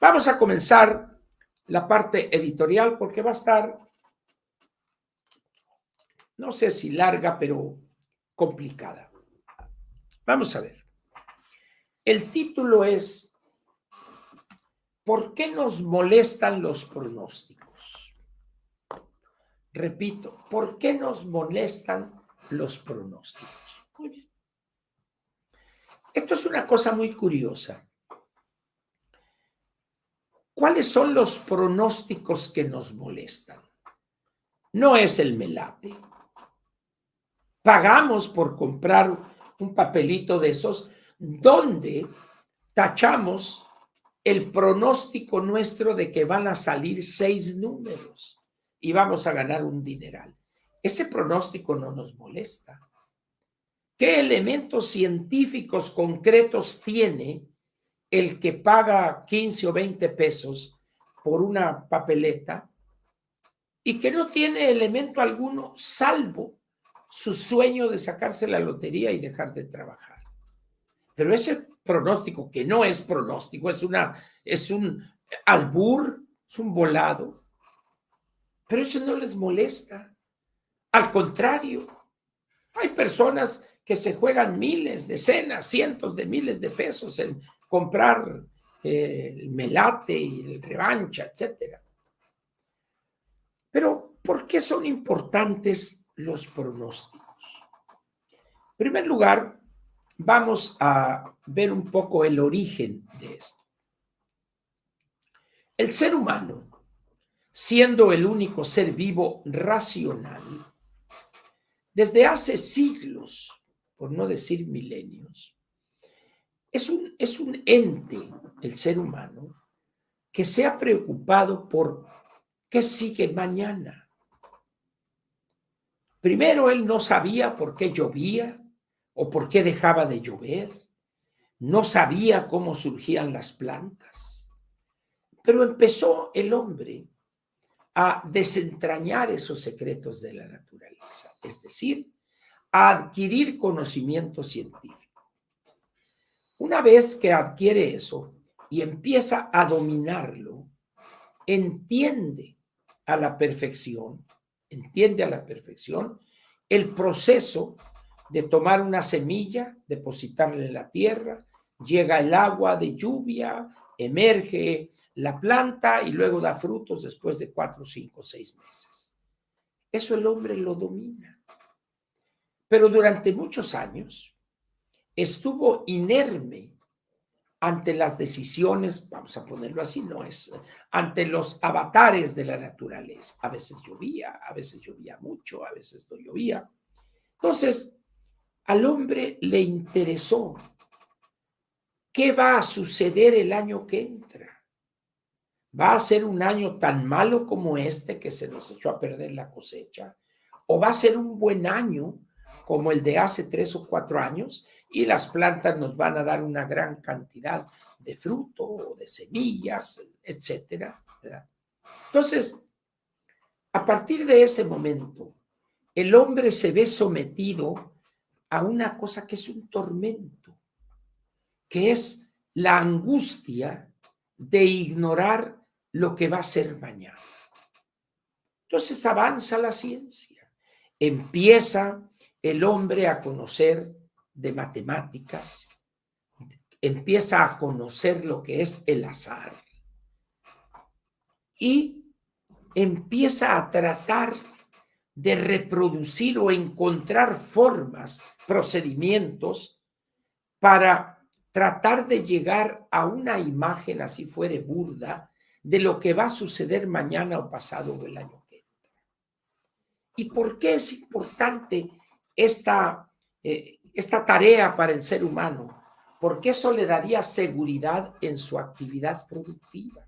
Vamos a comenzar la parte editorial porque va a estar, no sé si larga, pero complicada. Vamos a ver. El título es ¿por qué nos molestan los pronósticos? Repito, ¿por qué nos molestan los pronósticos? Muy bien. Esto es una cosa muy curiosa. ¿Cuáles son los pronósticos que nos molestan? No es el melate. Pagamos por comprar un papelito de esos donde tachamos el pronóstico nuestro de que van a salir 6 números y vamos a ganar un dineral. Ese pronóstico no nos molesta. ¿Qué elementos científicos concretos tiene el que paga 15 o 20 pesos por una papeleta y que no tiene elemento alguno salvo su sueño de sacarse la lotería y dejar de trabajar? Pero ese pronóstico, que no es pronóstico, es un albur, es un volado, pero eso no les molesta. Al contrario, hay personas que se juegan miles, decenas, cientos de miles de pesos en comprar el melate y el revancha, etcétera. Pero, ¿por qué son importantes los pronósticos? En primer lugar, vamos a ver un poco el origen de esto. El ser humano, siendo el único ser vivo racional, desde hace siglos, por no decir milenios, es un ente, el ser humano, que se ha preocupado por qué sigue mañana. Primero, él no sabía por qué llovía o por qué dejaba de llover. No sabía cómo surgían las plantas. Pero empezó el hombre a desentrañar esos secretos de la naturaleza, es decir, a adquirir conocimiento científico. Una vez que adquiere eso y empieza a dominarlo, entiende a la perfección el proceso de tomar una semilla, depositarla en la tierra, llega el agua de lluvia, emerge la planta y luego da frutos después de 4, 5, 6 meses. Eso el hombre lo domina. Pero durante muchos años estuvo inerme ante las decisiones, vamos a ponerlo así, ante los avatares de la naturaleza. A veces llovía mucho, a veces no llovía. Entonces, al hombre le interesó qué va a suceder el año que entra. ¿Va a ser un año tan malo como este que se nos echó a perder la cosecha? ¿O va a ser un buen año como el de hace 3 o 4 años y las plantas nos van a dar una gran cantidad de fruto, de semillas, etcétera? ¿Verdad? Entonces, a partir de ese momento, el hombre se ve sometido a una cosa que es un tormento, que es la angustia de ignorar lo que va a ser mañana. Entonces avanza la ciencia, empieza el hombre a conocer de matemáticas, empieza a conocer lo que es el azar y empieza a tratar de reproducir o encontrar formas, procedimientos para tratar de llegar a una imagen, así fuere burda, de lo que va a suceder mañana o pasado o el año que entra. ¿Y por qué es importante esta tarea para el ser humano? Porque eso le daría seguridad en su actividad productiva.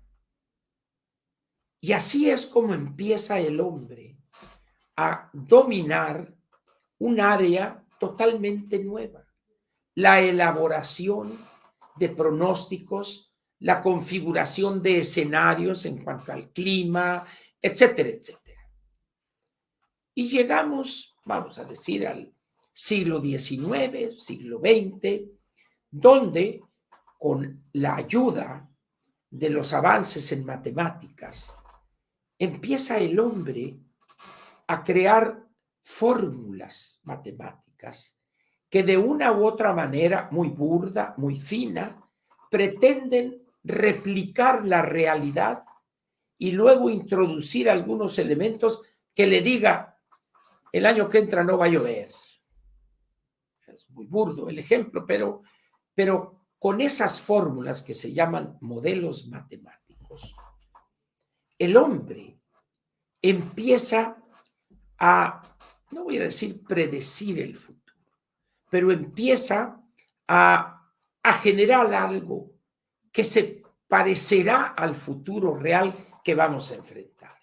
Y así es como empieza el hombre a dominar un área totalmente nueva. La elaboración de pronósticos, la configuración de escenarios en cuanto al clima, etcétera, etcétera. Y llegamos, vamos a decir, al siglo XIX, siglo XX, donde con la ayuda de los avances en matemáticas, empieza el hombre a crear fórmulas matemáticas que de una u otra manera, muy burda, muy fina, pretenden replicar la realidad y luego introducir algunos elementos que le diga, el año que entra no va a llover. Es muy burdo el ejemplo, pero con esas fórmulas que se llaman modelos matemáticos, el hombre empieza a, no voy a decir predecir el futuro, pero empieza a generar algo que se parecerá al futuro real que vamos a enfrentar.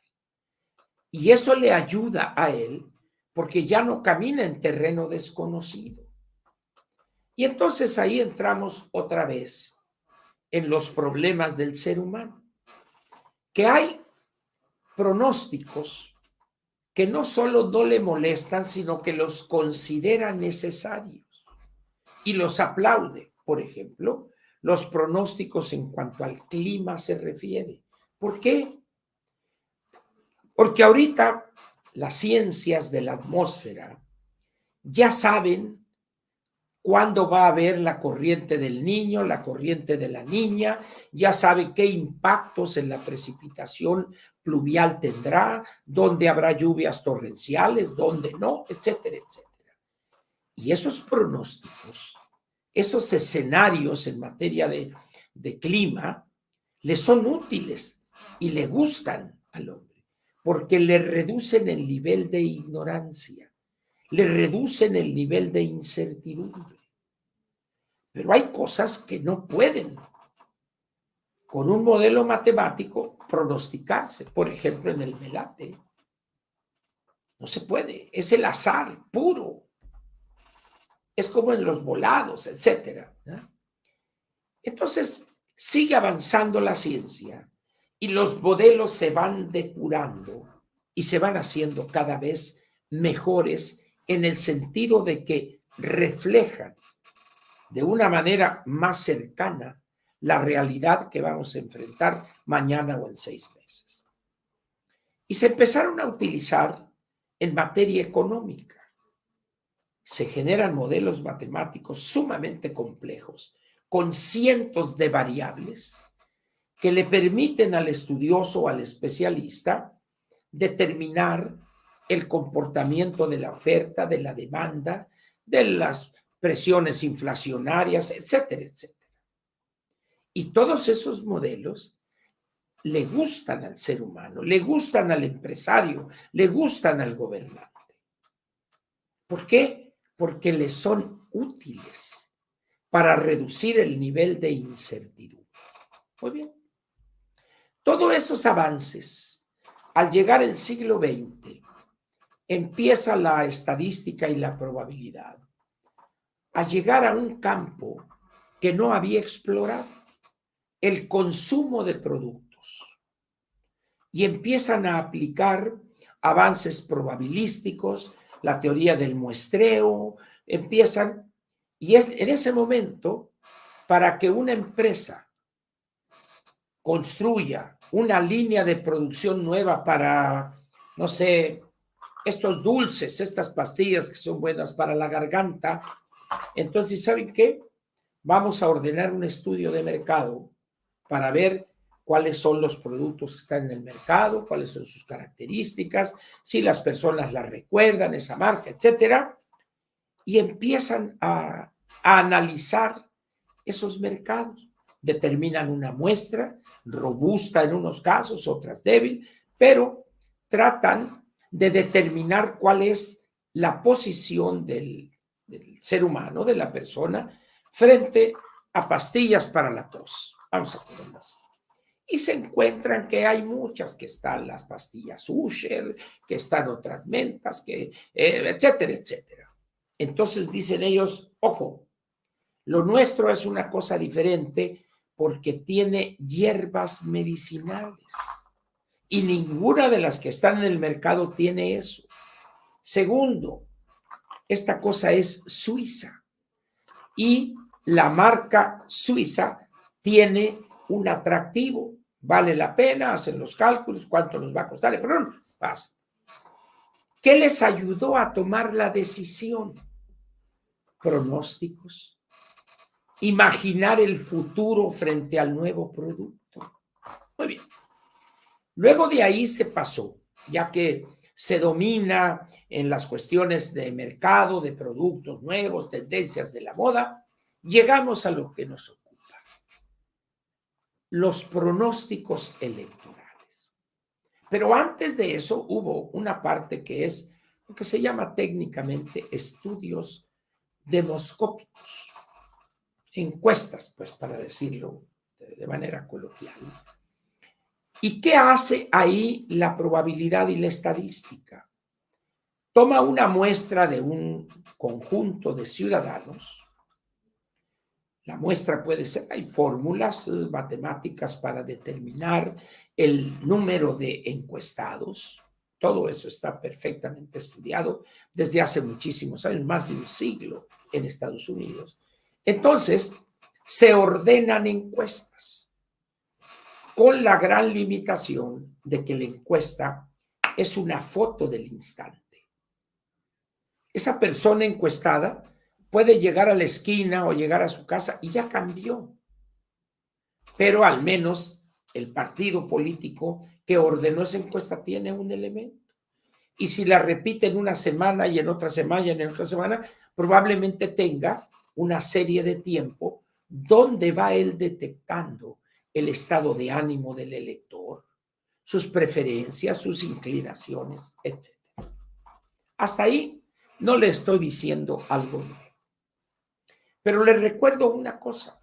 Y eso le ayuda a él porque ya no camina en terreno desconocido. Y entonces ahí entramos otra vez en los problemas del ser humano, que hay pronósticos que no solo no le molestan, sino que los considera necesarios y los aplaude. Por ejemplo, los pronósticos en cuanto al clima se refiere. ¿Por qué? Porque ahorita las ciencias de la atmósfera ya saben cuándo va a haber la corriente del niño, la corriente de la niña, ya saben qué impactos en la precipitación pluvial tendrá, dónde habrá lluvias torrenciales, dónde no, etcétera, etcétera. Y esos pronósticos, esos escenarios en materia de clima, le son útiles y le gustan al hombre, porque le reducen el nivel de ignorancia, le reducen el nivel de incertidumbre. Pero hay cosas que no pueden, con un modelo matemático, pronosticarse. Por ejemplo, en el melate. No se puede. Es el azar puro. Es como en los volados, etcétera, ¿no? Entonces, sigue avanzando la ciencia y los modelos se van depurando y se van haciendo cada vez mejores en el sentido de que reflejan de una manera más cercana la realidad que vamos a enfrentar mañana o en 6 meses. Y se empezaron a utilizar en materia económica. Se generan modelos matemáticos sumamente complejos, con cientos de variables que le permiten al estudioso o al especialista determinar el comportamiento de la oferta, de la demanda, de las presiones inflacionarias, etcétera, etcétera. Y todos esos modelos le gustan al ser humano, le gustan al empresario, le gustan al gobernante. ¿Por qué? Porque le son útiles para reducir el nivel de incertidumbre. Muy bien. Todos esos avances, al llegar el siglo XX, empieza la estadística y la probabilidad a llegar a un campo que no había explorado, el consumo de productos. Y empiezan a aplicar avances probabilísticos, la teoría del muestreo, empiezan, y es en ese momento, para que una empresa construya una línea de producción nueva para, no sé, estos dulces, estas pastillas que son buenas para la garganta, entonces, ¿saben qué? Vamos a ordenar un estudio de mercado para ver cuáles son los productos que están en el mercado, cuáles son sus características, si las personas la recuerdan, esa marca, etcétera, y empiezan a analizar esos mercados. Determinan una muestra robusta en unos casos, otras débil, pero tratan de determinar cuál es la posición del ser humano, de la persona, frente a pastillas para la tos. Vamos a ponerlo así. Y se encuentran que hay muchas, que están las pastillas Usher, que están otras mentas, que, etcétera, etcétera. Entonces dicen ellos, ojo, lo nuestro es una cosa diferente porque tiene hierbas medicinales y ninguna de las que están en el mercado tiene eso. Segundo, esta cosa es suiza y la marca suiza tiene un atractivo, vale la pena, hacen los cálculos, cuánto nos va a costar, pero pasa. ¿Qué les ayudó a tomar la decisión? Pronósticos, imaginar el futuro frente al nuevo producto. Muy bien. Luego de ahí se pasó, ya que se domina en las cuestiones de mercado, de productos nuevos, tendencias de la moda, llegamos a lo que nos ocupa, los pronósticos electorales. Pero antes de eso hubo una parte que es lo que se llama técnicamente estudios demoscópicos, encuestas, pues para decirlo de manera coloquial. ¿Y qué hace ahí la probabilidad y la estadística? Toma una muestra de un conjunto de ciudadanos. La muestra puede ser, hay fórmulas matemáticas para determinar el número de encuestados. Todo eso está perfectamente estudiado desde hace muchísimos años, más de un siglo en Estados Unidos. Entonces, se ordenan encuestas con la gran limitación de que la encuesta es una foto del instante. Esa persona encuestada puede llegar a la esquina o llegar a su casa y ya cambió. Pero al menos el partido político que ordenó esa encuesta tiene un elemento. Y si la repite en una semana y en otra semana y en otra semana, probablemente tenga una serie de tiempo donde va él detectando el estado de ánimo del elector, sus preferencias, sus inclinaciones, etc. Hasta ahí no le estoy diciendo algo nuevo. Pero les recuerdo una cosa,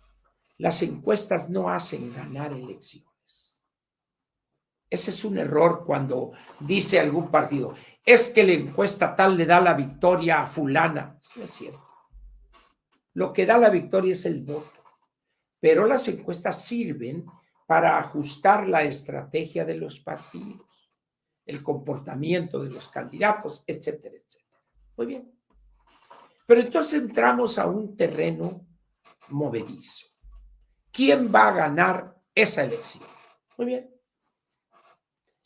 las encuestas no hacen ganar elecciones. Ese es un error cuando dice algún partido, es que la encuesta tal le da la victoria a fulana. No es cierto. Lo que da la victoria es el voto. Pero las encuestas sirven para ajustar la estrategia de los partidos, el comportamiento de los candidatos, etcétera, etcétera. Muy bien. Pero entonces entramos a un terreno movedizo. ¿Quién va a ganar esa elección? Muy bien.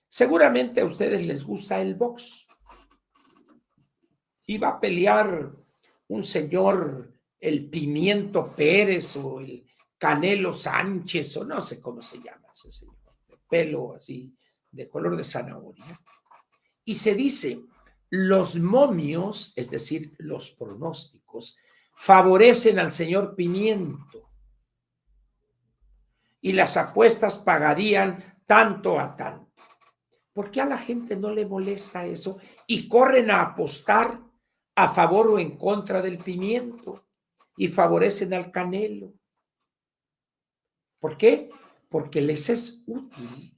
Seguramente a ustedes les gusta el box. Y va a pelear un señor, el Pimiento Pérez o el Canelo Sánchez, o no sé cómo se llama ese señor, de pelo así, de color de zanahoria. Y se dice, los momios, es decir, los pronósticos, favorecen al señor Pimiento. Y las apuestas pagarían tanto a tanto. ¿Por qué a la gente no le molesta eso? Y corren a apostar a favor o en contra del Pimiento y favorecen al Canelo. ¿Por qué? Porque les es útil,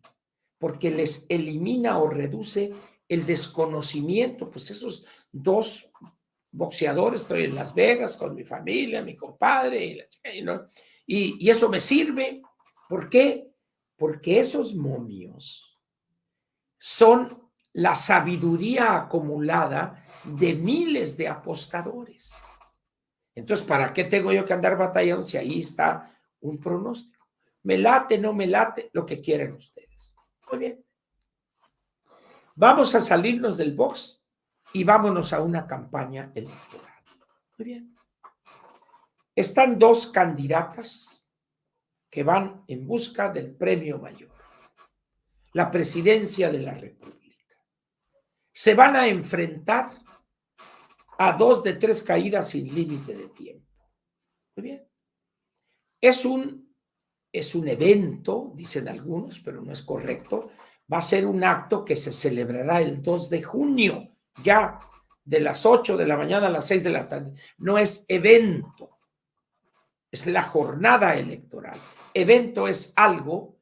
porque les elimina o reduce el desconocimiento. Pues esos dos boxeadores, estoy en Las Vegas con mi familia, mi compadre, y eso me sirve. ¿Por qué? Porque esos momios son la sabiduría acumulada de miles de apostadores. Entonces, ¿para qué tengo yo que andar batallando si ahí está un pronóstico? Me late, no me late, lo que quieran ustedes. Muy bien. Vamos a salirnos del box y vámonos a una campaña electoral. Muy bien. Están dos candidatas que van en busca del premio mayor, la presidencia de la República. Se van a enfrentar a 2 de 3 caídas sin límite de tiempo. Muy bien. Es un evento, dicen algunos, pero no es correcto. Va a ser un acto que se celebrará el 2 de junio, ya de las 8 de la mañana a las 6 de la tarde. No es evento, es la jornada electoral. Evento es algo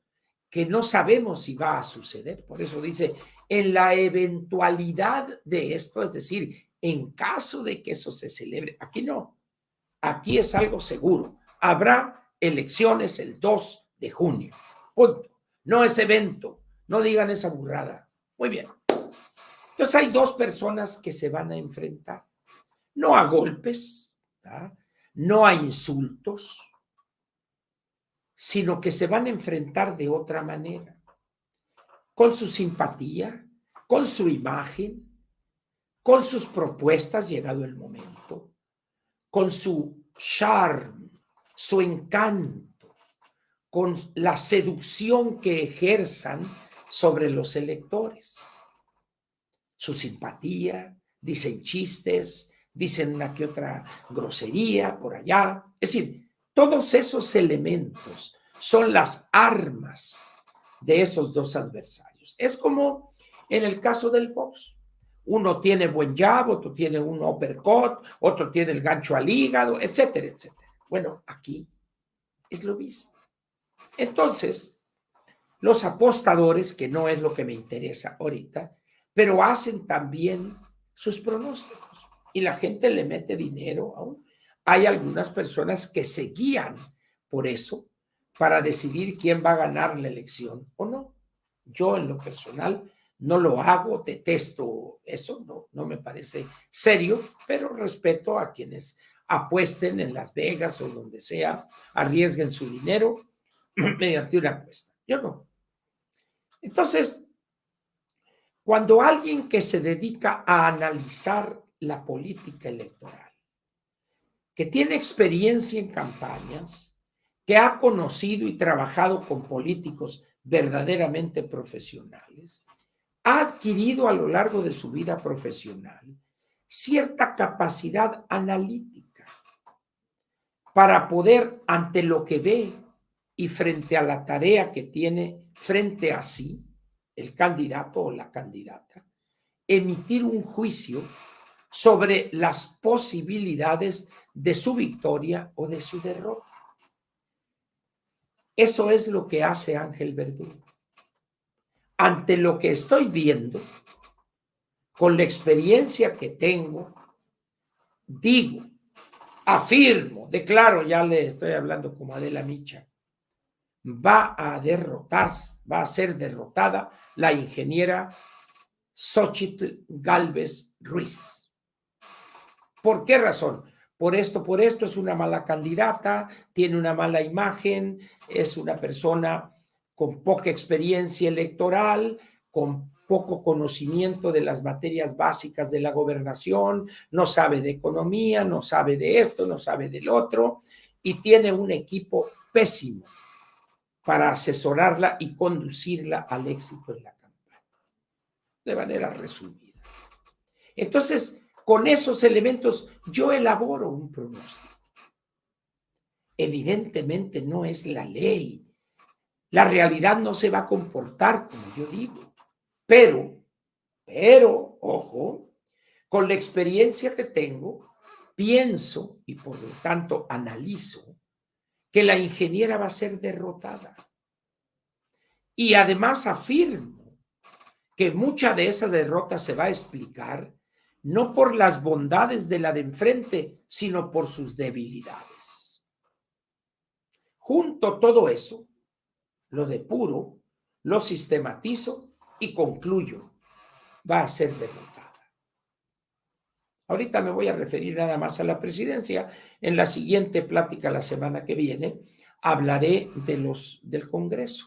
que no sabemos si va a suceder. Por eso dice, en la eventualidad de esto, es decir, en caso de que eso se celebre, aquí no, aquí es algo seguro. Habrá elecciones el 2 de junio. Punto. No es evento. No digan esa burrada. Muy bien. Entonces hay dos personas que se van a enfrentar. No a golpes, ¿tá? No a insultos, sino que se van a enfrentar de otra manera, con su simpatía, con su imagen, con sus propuestas, llegado el momento, con su charme, su encanto, con la seducción que ejerzan sobre los electores. Su simpatía, dicen chistes, dicen una que otra grosería por allá. Es decir, todos esos elementos son las armas de esos dos adversarios. Es como en el caso del box. Uno tiene buen jab, otro tiene un uppercut, otro tiene el gancho al hígado, etcétera, etcétera. Bueno, aquí es lo mismo. Entonces, los apostadores, que no es lo que me interesa ahorita, pero hacen también sus pronósticos y la gente le mete dinero aún. Hay algunas personas que se guían por eso para decidir quién va a ganar la elección o no. Yo en lo personal no lo hago, detesto eso, no me parece serio, pero respeto a quienes apuesten en Las Vegas o donde sea, arriesguen su dinero mediante una apuesta. Yo no. Entonces, cuando alguien que se dedica a analizar la política electoral, que tiene experiencia en campañas, que ha conocido y trabajado con políticos verdaderamente profesionales, ha adquirido a lo largo de su vida profesional cierta capacidad analítica para poder, ante lo que ve y frente a la tarea que tiene frente a sí, el candidato o la candidata, emitir un juicio sobre las posibilidades de su victoria o de su derrota. Eso es lo que hace Ángel Verdugo. Ante lo que estoy viendo, con la experiencia que tengo, digo, afirmo, declaro, ya le estoy hablando como Adela Micha, va a ser derrotada la ingeniera Xóchitl Gálvez Ruiz. ¿Por qué razón? Por esto, es una mala candidata, tiene una mala imagen, es una persona con poca experiencia electoral, con poco conocimiento de las materias básicas de la gobernación, no sabe de economía, no sabe de esto, no sabe del otro, y tiene un equipo pésimo para asesorarla y conducirla al éxito en la campaña, de manera resumida. Entonces, con esos elementos yo elaboro un pronóstico. Evidentemente no es la ley. La realidad no se va a comportar como yo digo. Pero, ojo, con la experiencia que tengo, pienso y por lo tanto analizo que la ingeniera va a ser derrotada. Y además afirmo que mucha de esa derrota se va a explicar no por las bondades de la de enfrente, sino por sus debilidades. Junto todo eso, lo depuro, lo sistematizo y concluyo. Va a ser derrotada. Ahorita me voy a referir nada más a la presidencia. En la siguiente plática, la semana que viene, hablaré del Congreso.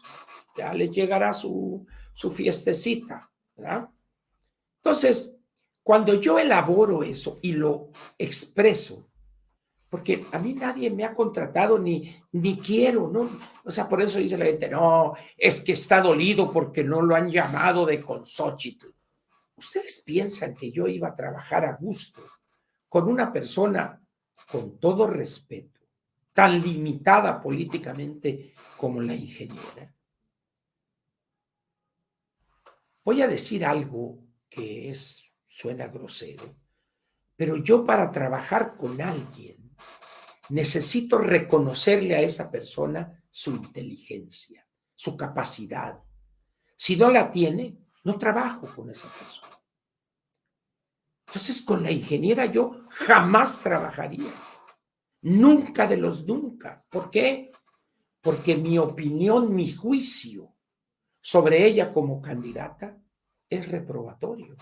Ya les llegará su fiestecita, ¿verdad? Entonces, cuando yo elaboro eso y lo expreso, porque a mí nadie me ha contratado ni quiero, ¿no? O sea, por eso dice la gente, no, es que está dolido porque no lo han llamado de Xóchitl. ¿Ustedes piensan que yo iba a trabajar a gusto con una persona, con todo respeto, tan limitada políticamente como la ingeniera? Voy a decir algo que suena grosero, pero yo para trabajar con alguien necesito reconocerle a esa persona su inteligencia, su capacidad. Si no la tiene, no trabajo con esa persona. Entonces, con la ingeniera yo jamás trabajaría. Nunca de los nunca. ¿Por qué? Porque mi opinión, mi juicio sobre ella como candidata es reprobatorio.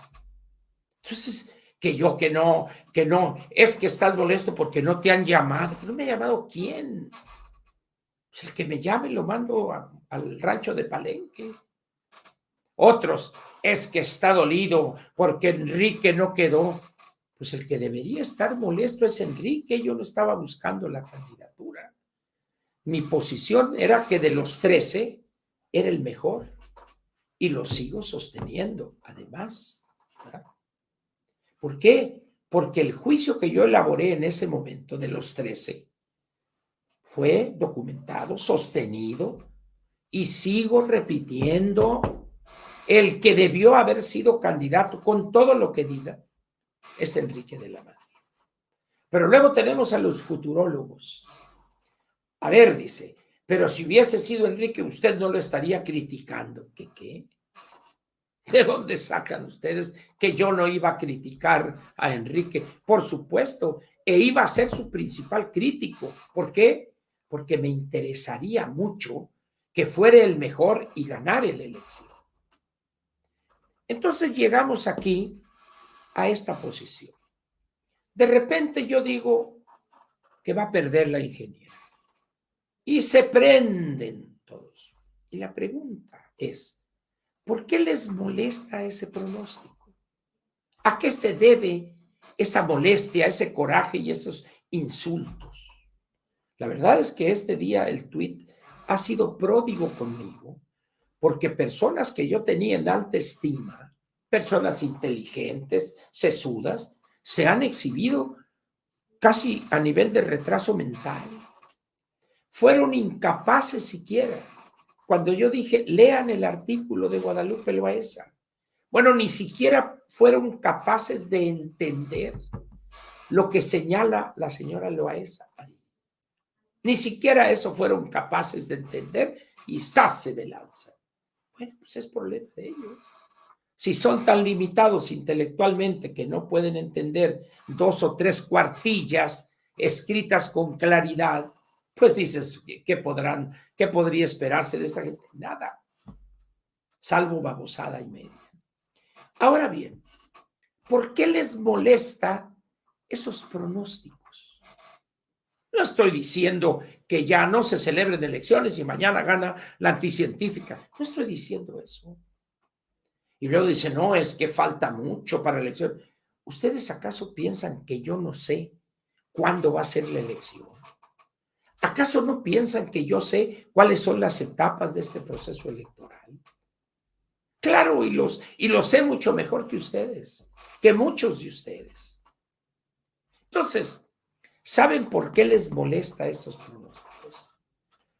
Entonces, que no, es que estás molesto porque no te han llamado. ¿No me ha llamado quién? El que me llame lo mando al rancho de Palenque. Otros, es que está dolido porque Enrique no quedó. Pues el que debería estar molesto es Enrique. Yo no estaba buscando la candidatura. Mi posición era que de los 13 era el mejor y lo sigo sosteniendo, además. ¿Verdad? ¿Por qué? Porque el juicio que yo elaboré en ese momento de los 13 fue documentado, sostenido, y sigo repitiendo, el que debió haber sido candidato con todo lo que diga es Enrique de la Madrid. Pero luego tenemos a los futurólogos. A ver, dice, pero si hubiese sido Enrique, usted no lo estaría criticando. ¿Qué? ¿De dónde sacan ustedes que yo no iba a criticar a Enrique? Por supuesto, e iba a ser su principal crítico. ¿Por qué? Porque me interesaría mucho que fuera el mejor y ganar la elección. Entonces llegamos aquí a esta posición. De repente yo digo que va a perder la ingeniera. Y se prenden todos. Y la pregunta es, ¿por qué les molesta ese pronóstico? ¿A qué se debe esa molestia, ese coraje y esos insultos? La verdad es que este día el tuit ha sido pródigo conmigo, porque personas que yo tenía en alta estima, personas inteligentes, sesudas, se han exhibido casi a nivel de retraso mental. Fueron incapaces siquiera. Cuando yo dije, lean el artículo de Guadalupe Loaesa, bueno, ni siquiera fueron capaces de entender lo que señala la señora Loaesa ahí. Ni siquiera eso fueron capaces de entender y ¡zas! Se me lanza. Bueno, pues es problema de ellos. Si son tan limitados intelectualmente que no pueden entender 2 o 3 cuartillas escritas con claridad, pues dices, ¿qué podría esperarse de esta gente? Nada, salvo babosada y media. Ahora bien, ¿por qué les molesta esos pronósticos? No estoy diciendo que ya no se celebren elecciones y mañana gana la anticientífica. No estoy diciendo eso. Y luego dice, no, es que falta mucho para la elección. ¿Ustedes acaso piensan que yo no sé cuándo va a ser la elección? ¿Acaso no piensan que yo sé cuáles son las etapas de este proceso electoral? Claro, y lo sé mucho mejor que ustedes, que muchos de ustedes. Entonces, ¿saben por qué les molesta estos pronósticos?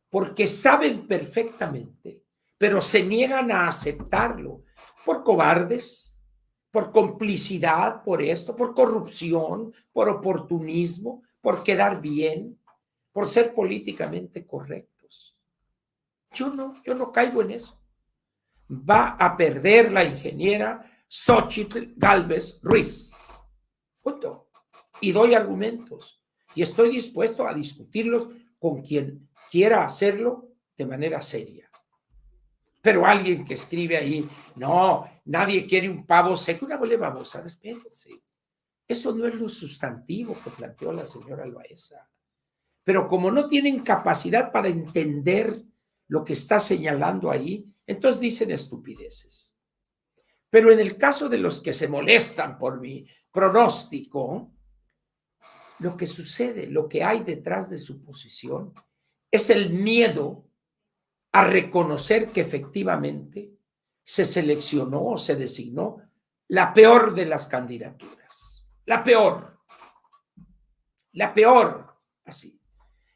Porque saben perfectamente, pero se niegan a aceptarlo por cobardes, por complicidad, por esto, por corrupción, por oportunismo, por quedar bien, por ser políticamente correctos. Yo no caigo en eso. Va a perder la ingeniera Xóchitl Gálvez Ruiz. Punto. Y doy argumentos. Y estoy dispuesto a discutirlos con quien quiera hacerlo de manera seria. Pero alguien que escribe ahí, no, nadie quiere un pavo seco, una bola babosa, espérense. Eso no es lo sustantivo que planteó la señora Loaesa. Pero como no tienen capacidad para entender lo que está señalando ahí, entonces dicen estupideces. Pero en el caso de los que se molestan por mi pronóstico, lo que sucede, lo que hay detrás de su posición, es el miedo a reconocer que efectivamente se seleccionó o se designó la peor de las candidaturas. La peor, así.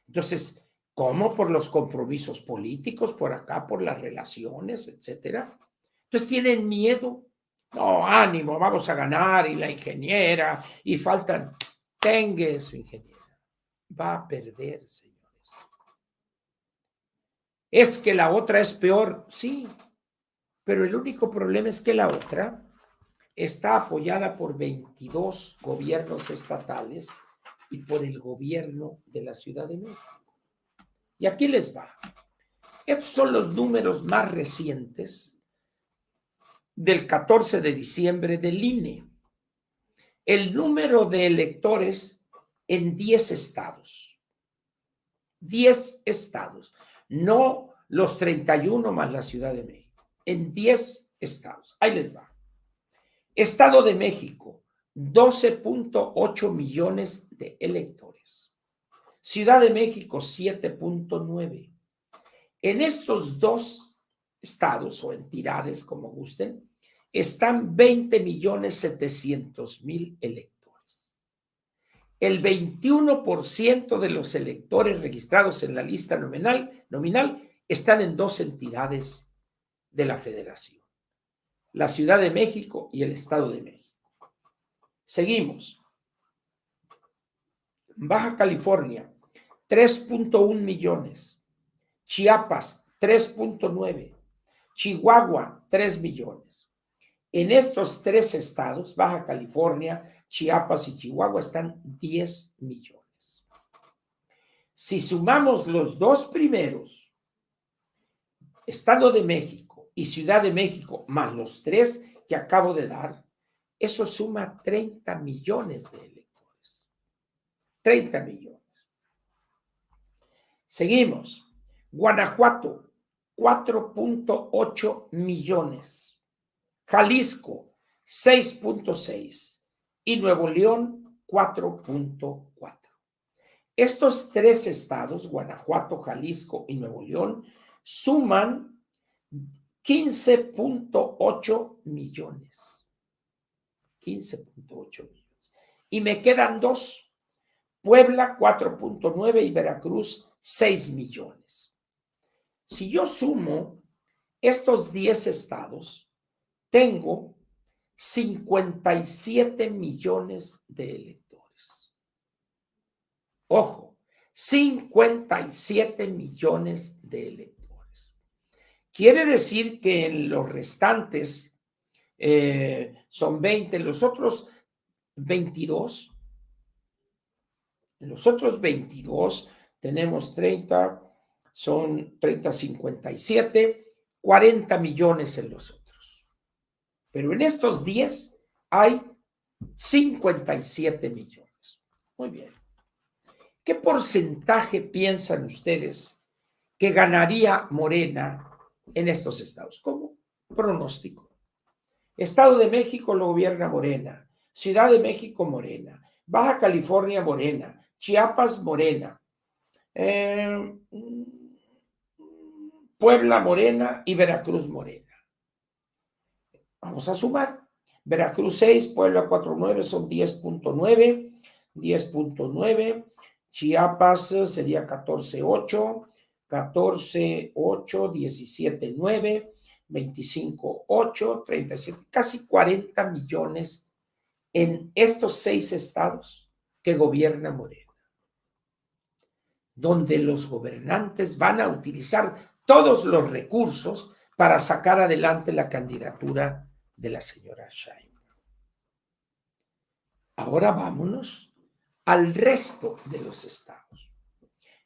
Entonces, ¿cómo? Por los compromisos políticos, por acá, por las relaciones, etcétera. Entonces tienen miedo. No, ánimo, vamos a ganar, y la ingeniera, y faltan. Tenga su ingeniera. Va a perder, señores. Es que la otra es peor, sí, pero el único problema es que la otra está apoyada por 22 gobiernos estatales y por el gobierno de la Ciudad de México. Y aquí les va. Estos son los números más recientes del 14 de diciembre del INE. El número de electores en 10 estados. 10 estados. no los 31 más la Ciudad de México, en 10 estados. Ahí les va. Estado de México, 12.8 millones de electores. Ciudad de México, 7.9. En estos dos estados o entidades, como gusten, están 20.700.000 electores. El 21% de los electores registrados en la lista nominal están en dos entidades de la Federación, la Ciudad de México y el Estado de México. Seguimos. Baja California, 3.1 millones. Chiapas, 3.9. Chihuahua, 3 millones. En estos tres estados, Baja California, Chiapas y Chihuahua, están 10 millones. Si sumamos los dos primeros, Estado de México y Ciudad de México, más los tres que acabo de dar, eso suma 30 millones de electores. 30 millones. Seguimos. Guanajuato, 4.8 millones. Jalisco, 6.6. Y Nuevo León, 4.4. Estos tres estados, Guanajuato, Jalisco y Nuevo León, suman 15.8 millones. 15.8 millones. Y me quedan dos. Puebla, 4.9 y Veracruz, 6 millones. Si yo sumo estos 10 estados, tengo 57 millones de electores. Ojo, 57 millones de electores. Quiere decir que en los restantes son 20, los otros 22. En los otros 22 tenemos 30, son 30, 57, 40 millones en los otros. Pero en estos 10 hay 57 millones. Muy bien. ¿Qué porcentaje piensan ustedes que ganaría Morena en estos estados? ¿Cómo? Pronóstico. Estado de México lo gobierna Morena. Ciudad de México, Morena. Baja California, Morena. Chiapas, Morena. Puebla, Morena y Veracruz, Morena. Vamos a sumar. Veracruz 6, Puebla 4.9 son 10.9. 10.9. Chiapas sería 14.8. 14.8, 17.9. 25.8, 37, casi 40 millones en estos 6 estados que gobierna Morena, donde los gobernantes van a utilizar todos los recursos para sacar adelante la candidatura de la señora Sheinbaum. Ahora vámonos al resto de los estados.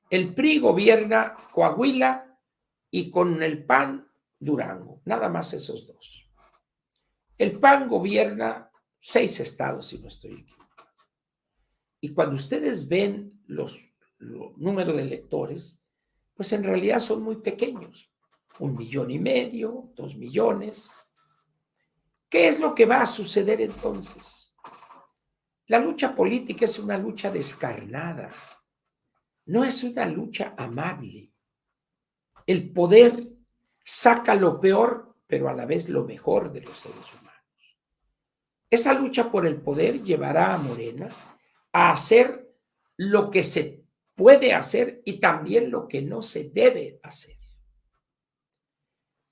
El PRI gobierna Coahuila y con el PAN Durango, nada más esos dos. El PAN gobierna 6 estados, si no estoy equivocado. Y cuando ustedes ven los números de electores, pues en realidad son muy pequeños. 1,5 millones, 2 millones. ¿Qué es lo que va a suceder entonces? La lucha política es una lucha descarnada. No es una lucha amable. El poder saca lo peor, pero a la vez lo mejor de los seres humanos. Esa lucha por el poder llevará a Morena a hacer lo que se puede hacer y también lo que no se debe hacer.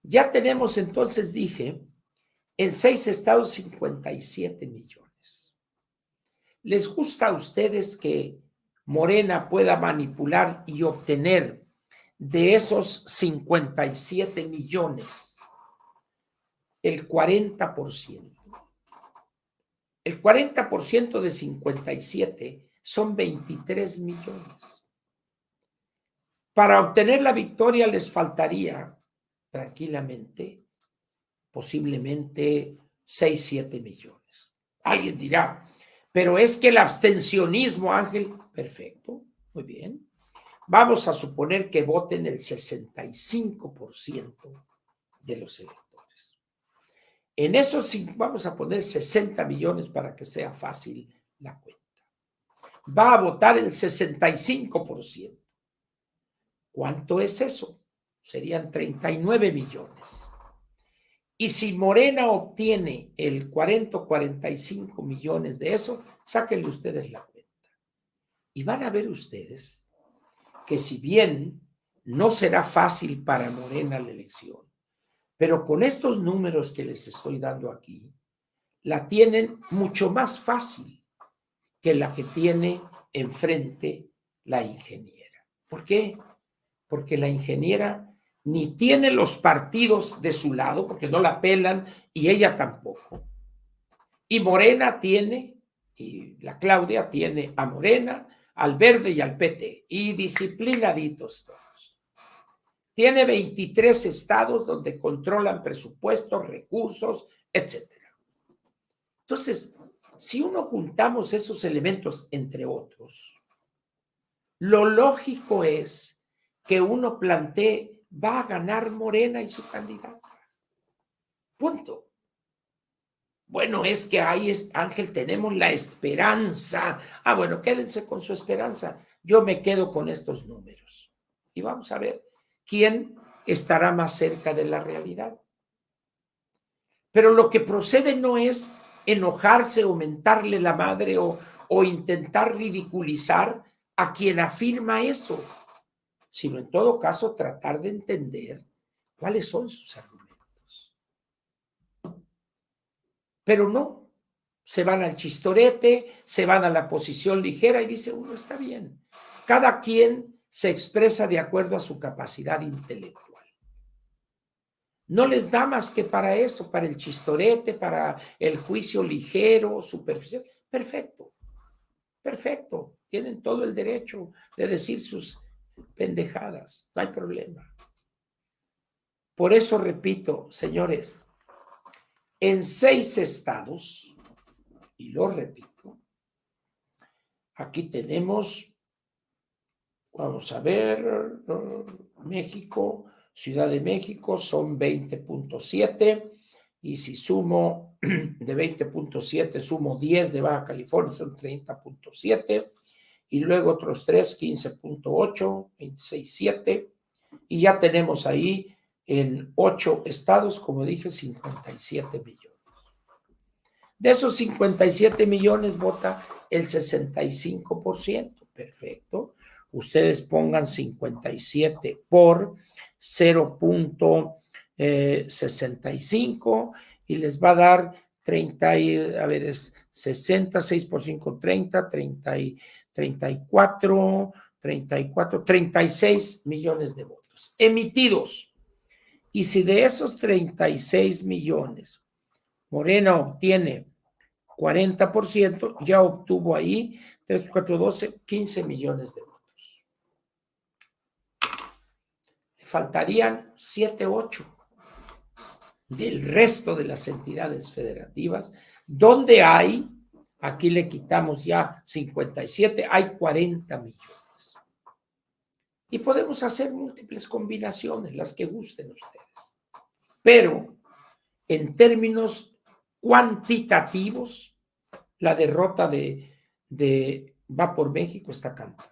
Ya tenemos entonces, dije, en 6 estados 57 millones. ¿Les gusta a ustedes que Morena pueda manipular y obtener de esos 57 millones el 40%? El 40% de 57 son 23 millones. Para obtener la victoria les faltaría tranquilamente, posiblemente 6, 7 millones. Alguien dirá, pero es que el abstencionismo, Ángel, perfecto, muy bien. Vamos a suponer que voten el 65% de los electores. En esos vamos a poner 60 millones para que sea fácil la cuenta. Va a votar el 65%. ¿Cuánto es eso? Serían 39 millones. Y si Morena obtiene el 40 o 45 millones de eso, sáquenle ustedes la cuenta. Y van a ver ustedes que si bien no será fácil para Morena la elección, pero con estos números que les estoy dando aquí, la tienen mucho más fácil que la que tiene enfrente la ingeniera. ¿Por qué? Porque la ingeniera ni tiene los partidos de su lado, porque no la pelan, y ella tampoco. Y Morena tiene, y la Claudia tiene a Morena, al Verde y al PT, y disciplinaditos todos. Tiene 23 estados donde controlan presupuestos, recursos, etc. Entonces, si uno juntamos esos elementos, entre otros, lo lógico es que uno plantee, va a ganar Morena y su candidata. Punto. Bueno, es que ahí, Ángel, tenemos la esperanza. Bueno, quédense con su esperanza. Yo me quedo con estos números. Y vamos a ver quién estará más cerca de la realidad. Pero lo que procede no es enojarse o mentarle la madre o intentar ridiculizar a quien afirma eso, sino en todo caso tratar de entender cuáles son sus argumentos. Pero no, se van al chistorete, se van a la posición ligera y dice uno, está bien. Cada quien se expresa de acuerdo a su capacidad intelectual. No les da más que para eso, para el chistorete, para el juicio ligero, superficial. Perfecto, perfecto. Tienen todo el derecho de decir sus pendejadas, no hay problema. Por eso repito, señores, en 6 estados, y lo repito, aquí tenemos, vamos a ver, México, Ciudad de México son 20.7, y si sumo de 20.7, sumo 10 de Baja California, son 30.7, y luego otros 3, 15.8, 26.7, y ya tenemos ahí en 8 estados, como dije, 57 millones. De esos 57 millones vota el 65%. Perfecto. Ustedes pongan 57 por 0.65 y les va a dar 30, a ver, es 60, 6 por 5, 30, 34, 36 millones de votos emitidos. Y si de esos 36 millones Morena obtiene 40%, ya obtuvo ahí 3, 4, 12, 15 millones de votos. Le faltarían 7, 8 del resto de las entidades federativas, donde hay, aquí le quitamos ya 57, hay 40 millones. Y podemos hacer múltiples combinaciones, las que gusten ustedes. Pero en términos cuantitativos, la derrota de Va por México está cantada.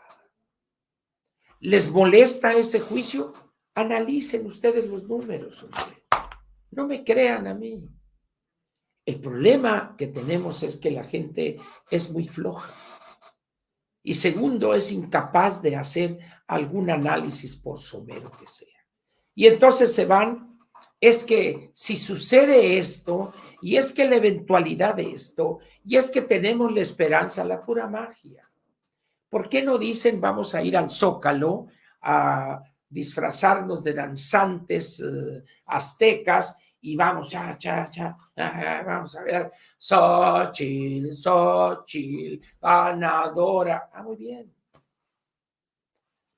¿Les molesta ese juicio? Analicen ustedes los números, hombre. No me crean a mí. El problema que tenemos es que la gente es muy floja. Y segundo, es incapaz de hacer algún análisis por somero que sea. Y entonces se van, es que si sucede esto, y es que la eventualidad de esto, y es que tenemos la esperanza, la pura magia. ¿Por qué no dicen vamos a ir al Zócalo a disfrazarnos de danzantes aztecas y vamos, vamos a ver, Xochitl, ganadora. Muy bien.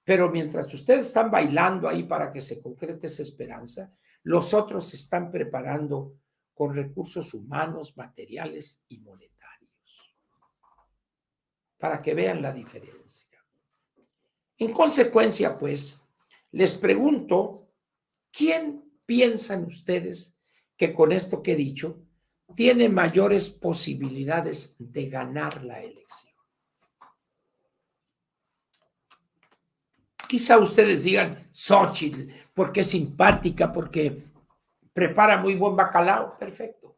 Pero mientras ustedes están bailando ahí para que se concrete esa esperanza, los otros se están preparando con recursos humanos, materiales y monetarios. Para que vean la diferencia. En consecuencia, pues, les pregunto, ¿quién piensan ustedes que con esto que he dicho tiene mayores posibilidades de ganar la elección? Quizá ustedes digan Xóchitl, porque es simpática, porque prepara muy buen bacalao, perfecto.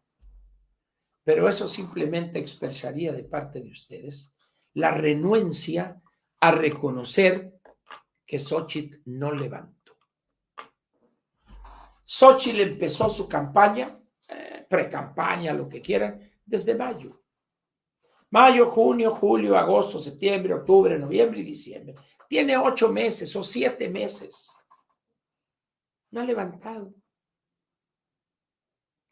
Pero eso simplemente expresaría de parte de ustedes la renuencia a reconocer que Xóchitl no levantó. Xóchitl empezó su campaña, pre-campaña, lo que quieran, desde mayo. Mayo, junio, julio, agosto, septiembre, octubre, noviembre y diciembre. Tiene 8 meses o 7 meses. No ha levantado.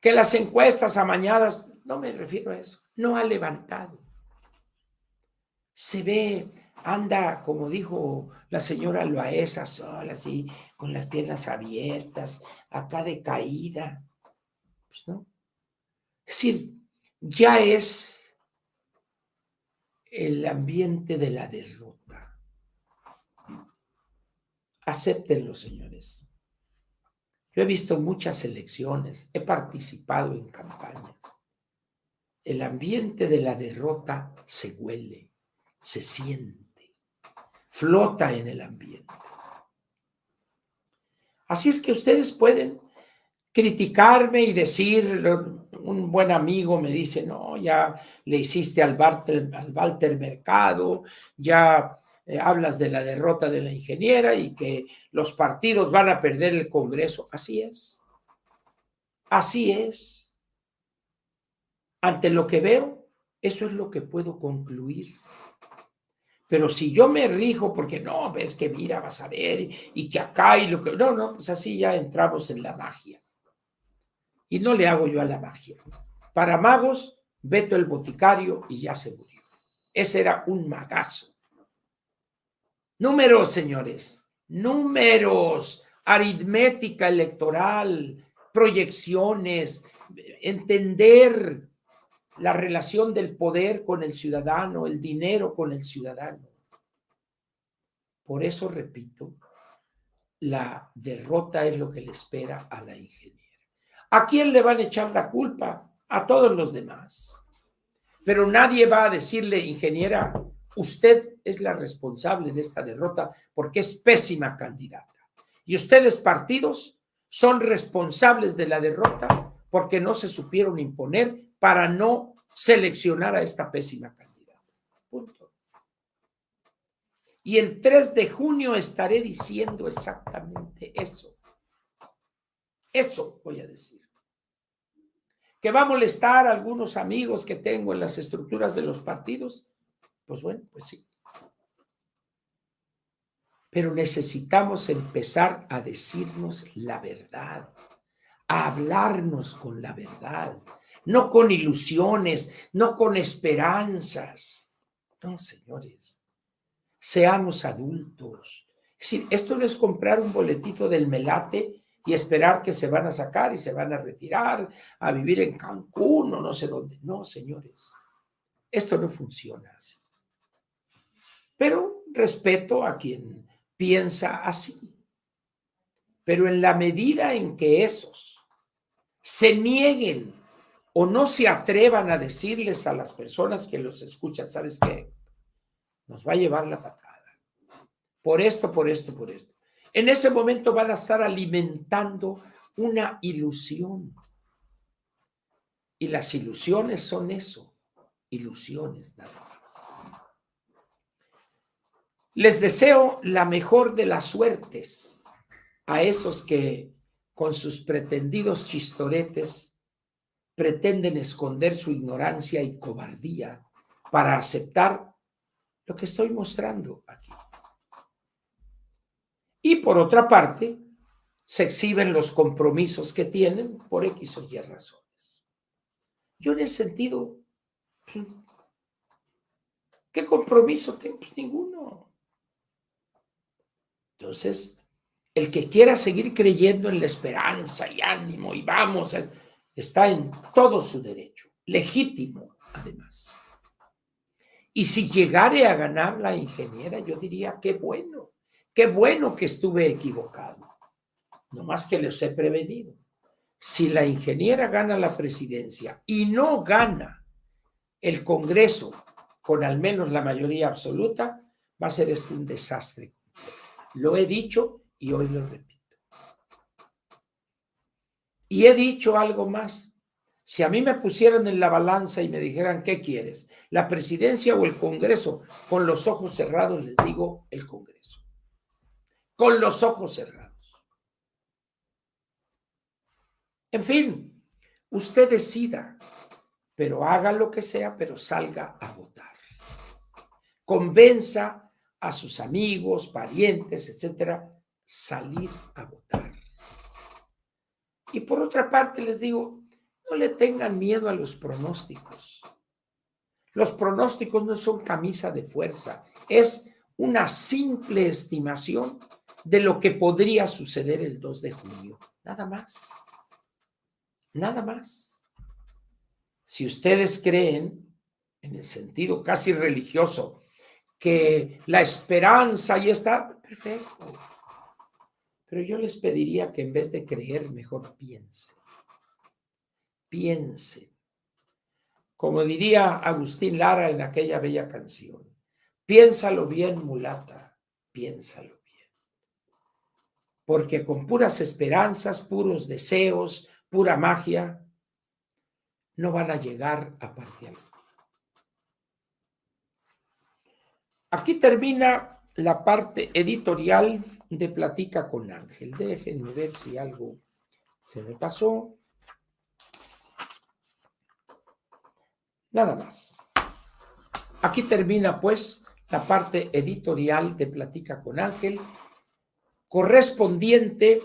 Que las encuestas amañadas, no me refiero a eso, no ha levantado. Se ve, anda, como dijo la señora Loaesa, sola, así, con las piernas abiertas, acá decaída. Pues no. Es decir, ya es el ambiente de la derrota. Acéptenlo, señores. Yo he visto muchas elecciones, he participado en campañas. El ambiente de la derrota se huele, se siente, flota en el ambiente. Así es que ustedes pueden criticarme y decir, un buen amigo me dice, no, ya le hiciste al Walter Mercado, ya hablas de la derrota de la ingeniera y que los partidos van a perder el Congreso. Así es. Así es. Ante lo que veo, eso es lo que puedo concluir. Pero si yo me rijo porque no, ves que mira, vas a ver, y que acá y lo que... No, pues así ya entramos en la magia. Y no le hago yo a la magia. Para magos, Beto el Boticario y ya se murió. Ese era un magazo. Números, señores. Números. Aritmética electoral. Proyecciones. Entender la relación del poder con el ciudadano, el dinero con el ciudadano. Por eso, repito, la derrota es lo que le espera a la ingeniera. ¿A quién le van a echar la culpa? A todos los demás. Pero nadie va a decirle, ingeniera, usted es la responsable de esta derrota porque es pésima candidata. Y ustedes, partidos, son responsables de la derrota porque no se supieron imponer para no seleccionar a esta pésima candidata. Punto. Y el 3 de junio estaré diciendo exactamente eso. Eso voy a decir. ¿Que va a molestar a algunos amigos que tengo en las estructuras de los partidos? Pues bueno, pues sí. Pero necesitamos empezar a decirnos la verdad, a hablarnos con la verdad, no con ilusiones, no con esperanzas. No, señores, seamos adultos. Es decir, esto no es comprar un boletito del Melate y esperar que se van a sacar y se van a retirar a vivir en Cancún o no sé dónde. No, señores, esto no funciona así. Pero respeto a quien piensa así. Pero en la medida en que esos se nieguen o no se atrevan a decirles a las personas que los escuchan, ¿sabes qué? Nos va a llevar la patada. Por esto, por esto, por esto. En ese momento van a estar alimentando una ilusión. Y las ilusiones son eso, ilusiones nada más. Les deseo la mejor de las suertes a esos que con sus pretendidos chistoretes pretenden esconder su ignorancia y cobardía para aceptar lo que estoy mostrando aquí. Y por otra parte, se exhiben los compromisos que tienen por X o Y razones. Yo en ese sentido, ¿qué compromiso tengo? Pues ninguno. Entonces, el que quiera seguir creyendo en la esperanza y ánimo y vamos, está en todo su derecho, legítimo además. Y si llegare a ganar la ingeniera, yo diría, qué bueno, Qué bueno que estuve equivocado. No más que les he prevenido. Si la ingeniera gana la presidencia y no gana el Congreso con al menos la mayoría absoluta, va a ser esto un desastre. Lo he dicho y hoy lo repito. Y he dicho algo más. Si a mí me pusieran en la balanza y me dijeran, ¿qué quieres? ¿La presidencia o el Congreso? Con los ojos cerrados les digo el Congreso. Con los ojos cerrados. En fin, usted decida, pero haga lo que sea, pero salga a votar. Convenza a sus amigos, parientes, etcétera, salir a votar. Y por otra parte les digo, no le tengan miedo a los pronósticos. Los pronósticos no son camisa de fuerza, es una simple estimación de lo que podría suceder el 2 de junio. Nada más. Nada más. Si ustedes creen, en el sentido casi religioso, que la esperanza ya está, perfecto. Pero yo les pediría que en vez de creer, mejor piensen. Piensen. Como diría Agustín Lara en aquella bella canción, piénsalo bien, mulata, piénsalo bien. Porque con puras esperanzas, puros deseos, pura magia, no van a llegar a parte alguna. Aquí termina la parte editorial de Platica con Ángel. Déjenme ver si algo se me pasó. Nada más. Aquí termina, pues, la parte editorial de Platica con Ángel, correspondiente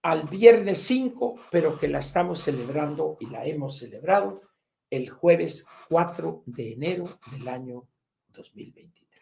al viernes 5, pero que la estamos celebrando y la hemos celebrado el jueves 4 de enero del año 2023.